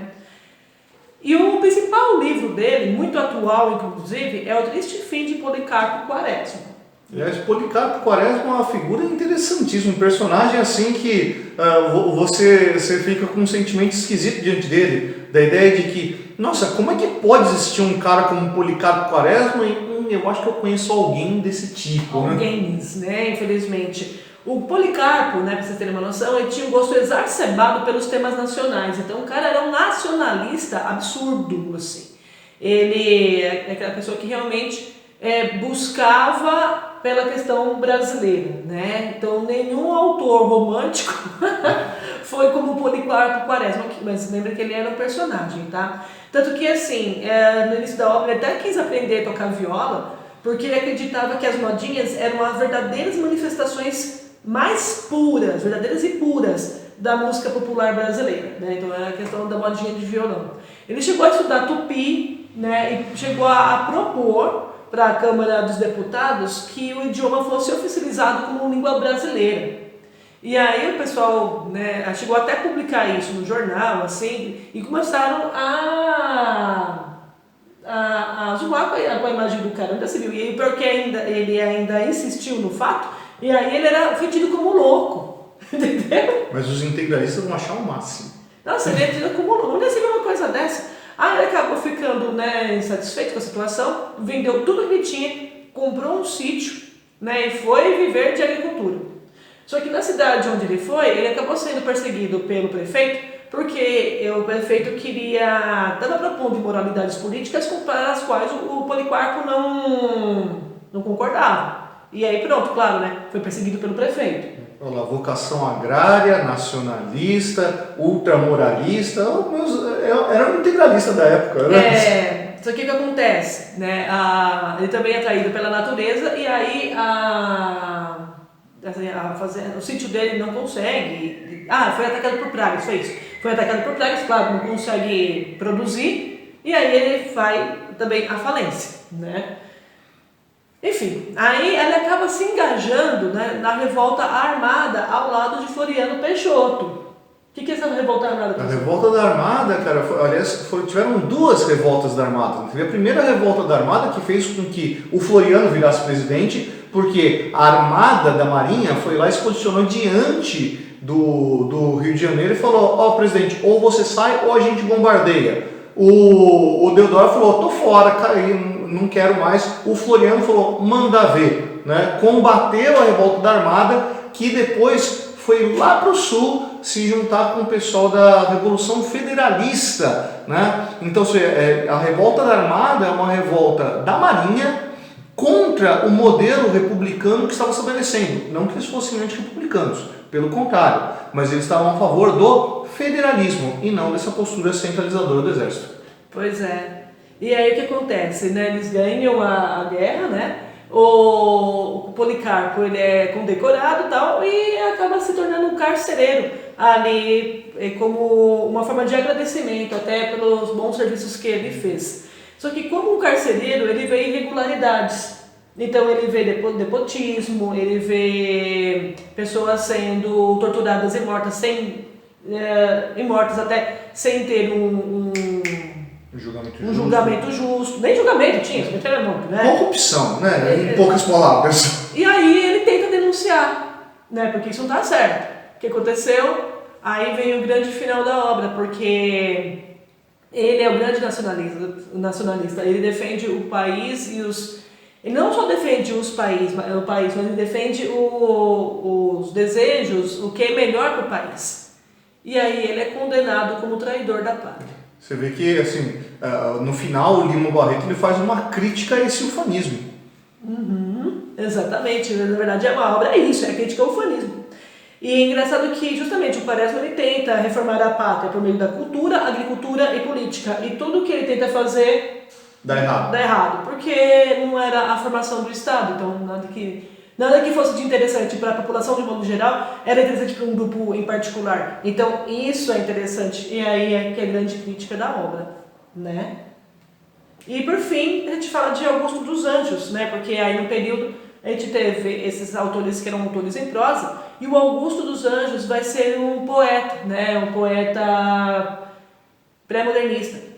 E o principal livro dele, muito atual inclusive, é O Triste Fim de Policarpo Quaresma. Aliás, Policarpo Quaresma é uma figura interessantíssima, um personagem assim que você fica com um sentimento esquisito diante dele, da ideia de que, nossa, como é que pode existir um cara como Policarpo Quaresma e eu acho que eu conheço alguém desse tipo, Alguém, né? Infelizmente. O Policarpo, né, para vocês terem uma noção, ele tinha um gosto exacerbado pelos temas nacionais. Então o cara era um nacionalista absurdo, assim. Ele é aquela pessoa que realmente buscava pela questão brasileira, né? Então nenhum autor romântico foi como Policarpo Quaresma, mas lembra que ele era um personagem, tá? Tanto que assim, no início da obra ele até quis aprender a tocar viola, porque ele acreditava que as modinhas eram as verdadeiras manifestações mais puras, verdadeiras e puras da música popular brasileira, né? Então era a questão da modinha de violão. Ele chegou a estudar tupi, né? E chegou a propor para a Câmara dos Deputados que o idioma fosse oficializado como língua brasileira. E aí o pessoal, né, chegou até a publicar isso no jornal, assim, e começaram a zoar com a imagem do cara, não percebeu? E aí, porque ele ainda insistiu no fato, e aí ele foi tido como louco, entendeu? Mas os integralistas vão achar o máximo. Nossa, ele é tido como louco. Onde você vê uma coisa dessa? Ele acabou ficando, né, insatisfeito com a situação, vendeu tudo que ele tinha, comprou um sítio, né, e foi viver de agricultura. Só que na cidade onde ele foi, ele acabou sendo perseguido pelo prefeito, porque o prefeito estava propondo imoralidades políticas para as quais o Policarpo não concordava. E aí pronto, claro, né, foi perseguido pelo prefeito. Olha lá, vocação agrária, nacionalista, ultramoralista, era um integralista da época, né? Só que o que acontece, né? Ele também é atraído pela natureza e aí o sítio dele não consegue. Foi atacado por pragas, foi isso. Foi atacado por pragas, claro, não consegue produzir e aí ele vai também à falência, né? Enfim, aí ele acaba se engajando, né, na revolta armada ao lado de Floriano Peixoto. O que é essa revolta armada? A revolta da Armada, cara, tiveram duas revoltas da Armada. Teve a primeira revolta da Armada que fez com que o Floriano virasse presidente, porque a Armada da Marinha foi lá e se posicionou diante do Rio de Janeiro e falou: presidente, ou você sai ou a gente bombardeia. O Deodoro falou: tô fora, não quero mais. O Floriano falou: manda ver, né? Combateu a revolta da Armada, que depois foi lá para o sul se juntar com o pessoal da Revolução Federalista, né? Então a revolta da Armada é uma revolta da Marinha contra o modelo republicano que estava estabelecendo. Não que eles fossem anti-republicanos, pelo contrário, mas eles estavam a favor do federalismo e não dessa postura centralizadora do exército. Pois é. E aí o que acontece, né? Eles ganham a guerra, né? O Policarpo, ele é condecorado e tal, e acaba se tornando um carcereiro ali, como uma forma de agradecimento até pelos bons serviços que ele fez. Só que como um carcereiro, ele vê irregularidades. Então ele vê nepotismo, ele vê pessoas sendo torturadas e mortas, até sem ter um julgamento justo. Nem julgamento tinha, isso era muito, né? Corrupção, né? Em poucas palavras. E aí ele tenta denunciar, né? Porque isso não está certo. O que aconteceu? Aí vem o grande final da obra, porque ele é o grande nacionalista. Ele defende o país e ele não só defende o país, mas ele defende os desejos, o que é melhor para o país. E aí ele é condenado como traidor da pátria. Você vê que, assim, no final, o Lima Barreto ele faz uma crítica a esse ufanismo. Exatamente. Na verdade, a obra é isso, é a crítica ao ufanismo. E é engraçado que, justamente, o Quaresma ele tenta reformar a pátria por meio da cultura, agricultura e política. E tudo que ele tenta fazer dá errado, porque não era a formação do Estado. Então, nada que fosse de interessante para a população de modo geral era interessante para um grupo em particular. Então, isso é interessante. E aí é que é a grande crítica da obra, né? E, por fim, a gente fala de Augusto dos Anjos, né? Porque aí no período a gente teve esses autores que eram autores em prosa, e o Augusto dos Anjos vai ser um poeta, né? Um poeta pré-modernista.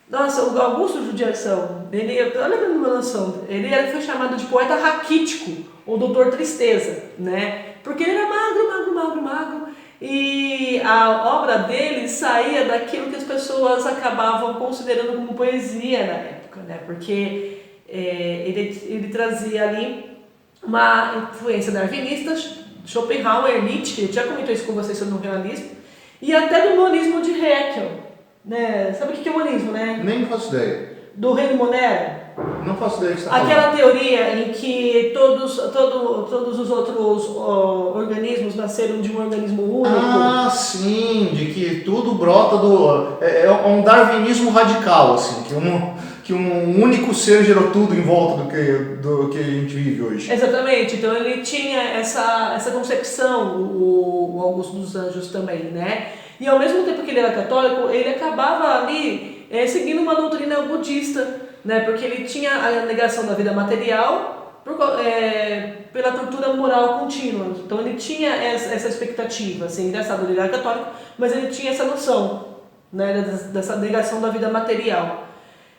Nossa, o Augusto Judiação, olha pra minha noção, ele foi chamado de poeta raquítico, ou doutor tristeza, né? Porque ele era magro, e a obra dele saía daquilo que as pessoas acabavam considerando como poesia na época, né? Porque ele trazia ali uma influência darwinista, Schopenhauer, Nietzsche, que já comentou isso com vocês sobre o realismo, e até do monismo de Haeckel, né? Sabe o que é monismo, né? Nem faço ideia. Do Reino Monero. Não faço ideia que você está Aquela teoria em que todos os outros organismos nasceram de um organismo único. Ah, sim, de que tudo brota é um darwinismo radical, assim, que um único ser gerou tudo em volta do que a gente vive hoje. Exatamente, então ele tinha essa concepção, o Augusto dos Anjos também, né? E ao mesmo tempo que ele era católico, ele acabava ali seguindo uma doutrina budista, né? Porque ele tinha a negação da vida material pela tortura moral contínua. Então ele tinha essa expectativa, assim, engraçado, ele era católico, mas ele tinha essa noção, né, dessa negação da vida material.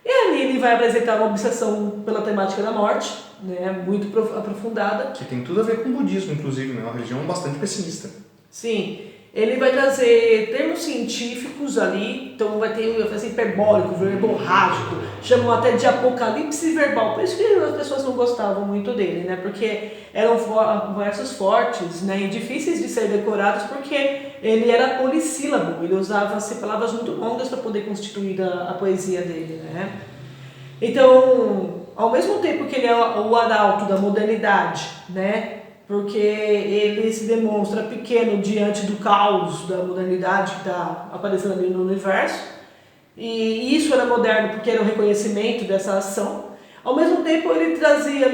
E ali ele vai apresentar uma obsessão pela temática da morte, né, muito aprofundada. Que tem tudo a ver com o budismo, inclusive, né? Uma religião bastante pessimista. Sim. ele vai trazer termos científicos ali, então vai ter hiperbólico, verborrágico, chamam até de apocalipse verbal, por isso que as pessoas não gostavam muito dele, né? Porque eram versos fortes, né? E difíceis de ser decorados, porque ele era polissílabo, ele usava palavras muito longas para poder constituir a poesia dele, né? Então, ao mesmo tempo que ele é o arauto da modernidade, né? Porque ele se demonstra pequeno diante do caos da modernidade que está aparecendo ali no universo, e isso era moderno porque era o reconhecimento dessa ação. Ao mesmo tempo, ele trazia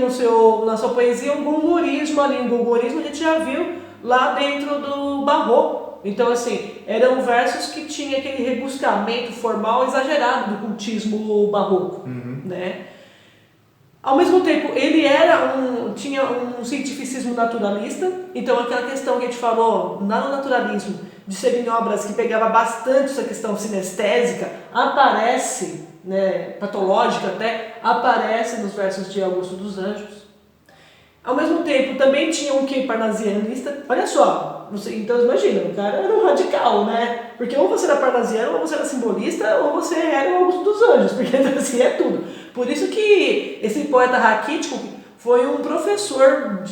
na sua poesia um gongorismo ali. Um gongorismo a gente já viu lá dentro do barroco. Então, assim, eram versos que tinham aquele rebuscamento formal exagerado do cultismo barroco, né? Ao mesmo tempo, ele tinha um cientificismo naturalista, então aquela questão que a gente falou lá no naturalismo, de serem obras que pegava bastante essa questão sinestésica, aparece, né, patológica até, aparece nos versos de Augusto dos Anjos. Ao mesmo tempo, também tinha um quê parnasianista. Olha só, então imagina, o cara era um radical, né? Porque ou você era parnasiano, ou você era simbolista, ou você era o Augusto dos Anjos, porque assim é tudo. Por isso que esse poeta raquítico foi um professor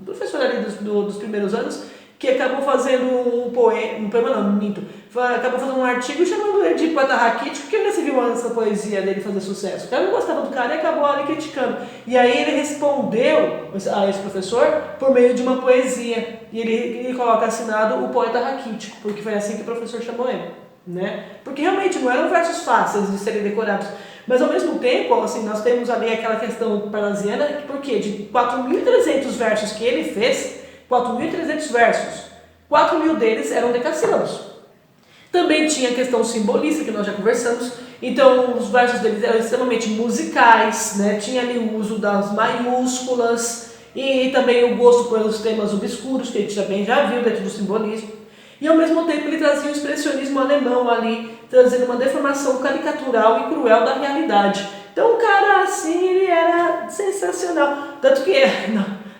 professor ali dos primeiros anos, que acabou fazendo um poema não, minto, acabou fazendo um artigo chamando ele de poeta raquítico, porque ele se viu essa poesia dele fazer sucesso. O cara não gostava do cara e acabou ali criticando. E aí ele respondeu a esse professor por meio de uma poesia. E ele coloca assinado o poeta raquítico, porque foi assim que o professor chamou ele, né? Porque realmente não eram versos fáceis de serem decorados. Mas ao mesmo tempo, assim, nós temos ali aquela questão parnasiana, porque de 4.300 versos que ele fez, 4.300 versos, 4.000 deles eram decassílabos. Também tinha a questão simbolista, que nós já conversamos, então os versos deles eram extremamente musicais, né? Tinha ali o uso das maiúsculas e também o gosto pelos temas obscuros, que a gente também já viu dentro do simbolismo. E ao mesmo tempo ele trazia o expressionismo alemão ali, trazendo uma deformação caricatural e cruel da realidade. Então o cara assim, ele era sensacional. Tanto que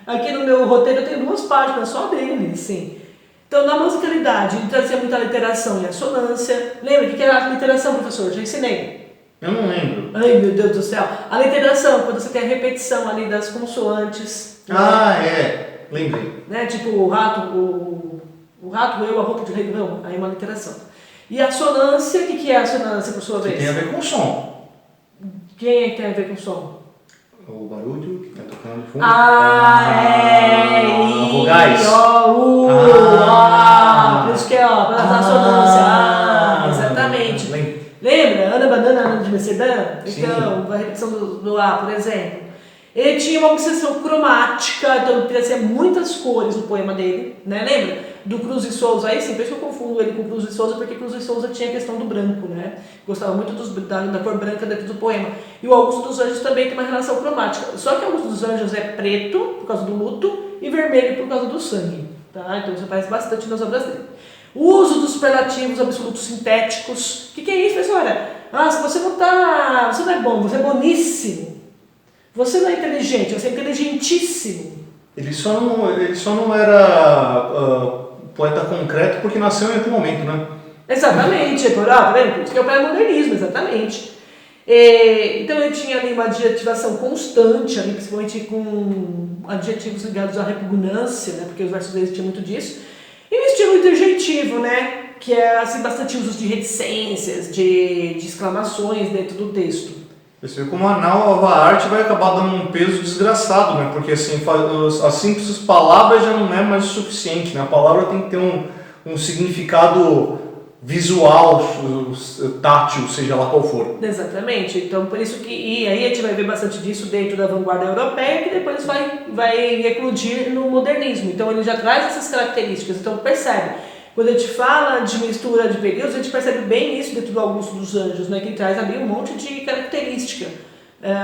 aqui no meu roteiro eu tenho 2 páginas só dele, assim. Então na musicalidade ele trazia muita literação e assonância. Lembra o que era a literação, professor? Já ensinei. Eu não lembro. Ai, meu Deus do céu. A literação, quando você tem a repetição ali das consoantes. Ah, é. Lembrei. Né? Tipo o rato, eu, a roupa de rei, não. Aí uma literação. E a assonância, o que é a assonância por sua vez? Que tem a ver com som. Quem é que tem a ver com som? O barulho que está tocando no fundo. Vogais. Por isso que é, para assonância. Exatamente. Lembra? Ana Banana, Ana de Mercedã? Então, a repetição do A, por exemplo. Ele tinha uma obsessão cromática, então ele trazia muitas cores no poema dele, né? Lembra? Do Cruz e Souza, aí sim, por isso que eu confundo ele com Cruz e Souza, porque Cruz e Souza tinha a questão do branco, né? Gostava muito da cor branca dentro do poema. E o Augusto dos Anjos também tem uma relação cromática. Só que o Augusto dos Anjos é preto, por causa do luto, e vermelho por causa do sangue, tá? Então isso aparece bastante nas obras dele. O uso dos superlativos absolutos sintéticos. O que é isso, pessoal? Se você não é bom, você é boníssimo. Você não é inteligente, você é inteligentíssimo. Ele só não era poeta concreto porque nasceu em outro momento, né? Exatamente, tá vendo? Por isso que é o pré-modernismo, exatamente. Então ele tinha ali uma adjetivação constante, ali, principalmente com adjetivos ligados à repugnância, né? Porque os versos deles tinham muito disso. E um estilo interjetivo, né? Que é assim, bastante usos de reticências, de exclamações dentro do texto. Você vê como a nova arte vai acabar dando um peso desgraçado, né? Porque assim, as simples palavras já não é mais o suficiente, né? A palavra tem que ter um significado visual, tátil, seja lá qual for. Exatamente. Então, por isso que... E aí a gente vai ver bastante disso dentro da vanguarda europeia, que depois vai eclodir no modernismo. Então, ele já traz essas características. Então, percebe... Quando a gente fala de mistura de períodos, a gente percebe bem isso dentro do Augusto dos Anjos, né? Que traz ali um monte de característica,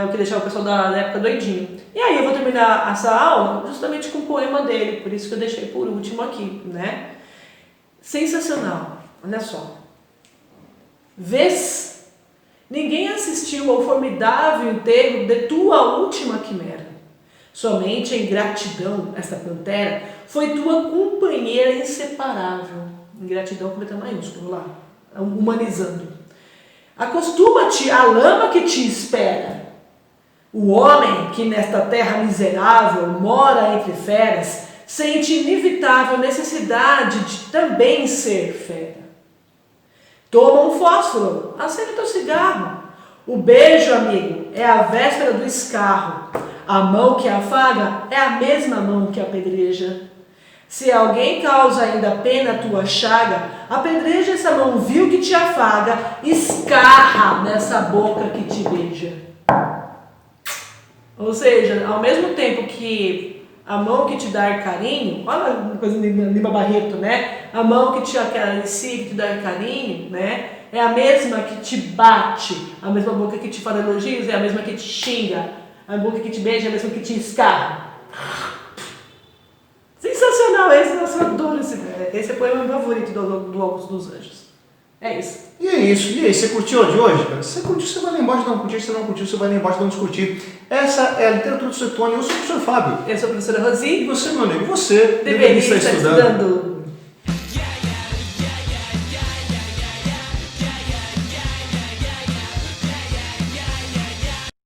o que deixava o pessoal da época doidinho. E aí eu vou terminar essa aula justamente com o poema dele, por isso que eu deixei por último aqui, né? Sensacional, olha só. Vês, ninguém assistiu ao formidável enterro de tua última quimera. Somente em gratidão, esta pantera foi tua companheira inseparável. Ingratidão com letra maiúscula, lá, humanizando. Acostuma-te à lama que te espera. O homem que nesta terra miserável mora entre feras sente inevitável necessidade de também ser fera. Toma um fósforo, acende teu cigarro. O beijo, amigo, é a véspera do escarro. A mão que afaga é a mesma mão que apedreja. Se alguém causa ainda pena à tua chaga, apedreja essa mão vil que te afaga, escarra nessa boca que te beija. Ou seja, ao mesmo tempo que a mão que te dá carinho, olha uma coisa de Lima Barreto, né? A mão que te acaricia, que te dá carinho, né? É a mesma que te bate, a mesma boca que te faz elogios, é a mesma que te xinga, a boca que te beija é a mesma que te escarra. Sensacional esse, nossa, eu adoro esse é o poema favorito do Opus dos Anjos. É isso. E é isso. E aí, você curtiu a de hoje, cara? Se você curtiu, você vai lá embaixo dar um curtir. Se você não curtiu, você vai lá embaixo dar um descurtir. Essa é a literatura do Suetônio. Eu sou o professor Fábio. Eu sou a professora Rosi. E você, meu amigo, você Deveria estar estudando